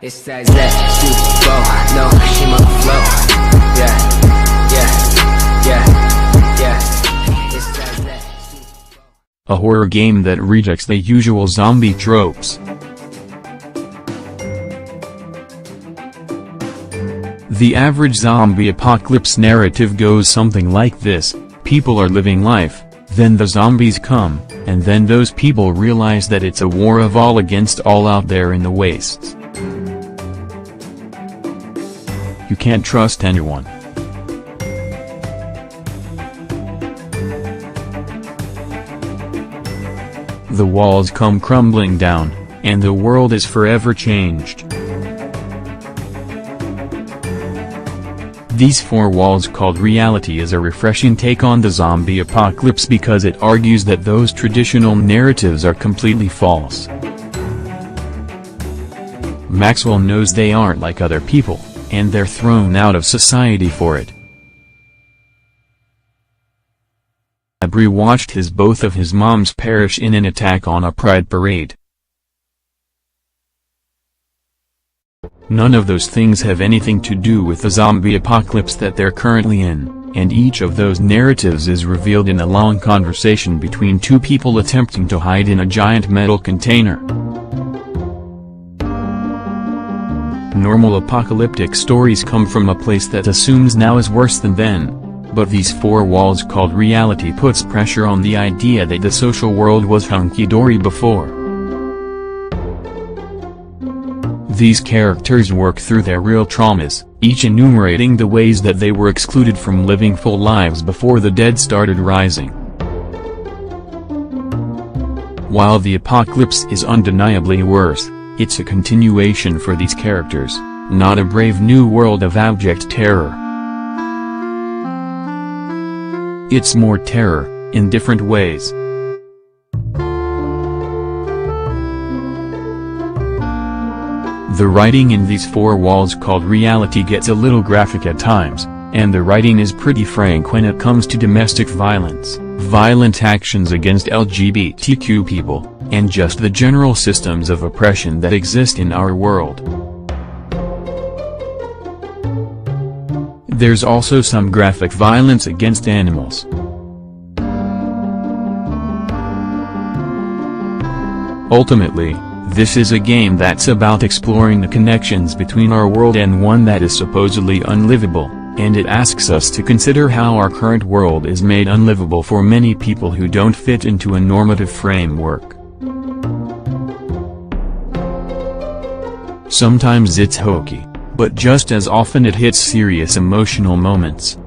It's that super flow, no, she my flow. Yeah, yeah, yeah, yeah. It's that super flow. A horror game that rejects the usual zombie tropes. The average zombie apocalypse narrative goes something like this: people are living life, then the zombies come, and then those people realize that it's a war of all against all out there in the wastes. You can't trust anyone. The walls come crumbling down, and the world is forever changed. These four walls called reality is a refreshing take on the zombie apocalypse because it argues that those traditional narratives are completely false. Maxwell knows they aren't like other people, and they're thrown out of society for it. Abri watched both of his moms perish in an attack on a pride parade. None of those things have anything to do with the zombie apocalypse that they're currently in, and each of those narratives is revealed in a long conversation between two people attempting to hide in a giant metal container. Normal apocalyptic stories come from a place that assumes now is worse than then, but these four walls called reality puts pressure on the idea that the social world was hunky-dory before. These characters work through their real traumas, each enumerating the ways that they were excluded from living full lives before the dead started rising. While the apocalypse is undeniably worse, it's a continuation for these characters, not a brave new world of abject terror. It's more terror, in different ways. The writing in these four walls called reality gets a little graphic at times, and the writing is pretty frank when it comes to domestic violence, violent actions against LGBTQ people, and just the general systems of oppression that exist in our world. There's also some graphic violence against animals. Ultimately, this is a game that's about exploring the connections between our world and one that is supposedly unlivable, and it asks us to consider how our current world is made unlivable for many people who don't fit into a normative framework. Sometimes it's hokey, but just as often it hits serious emotional moments.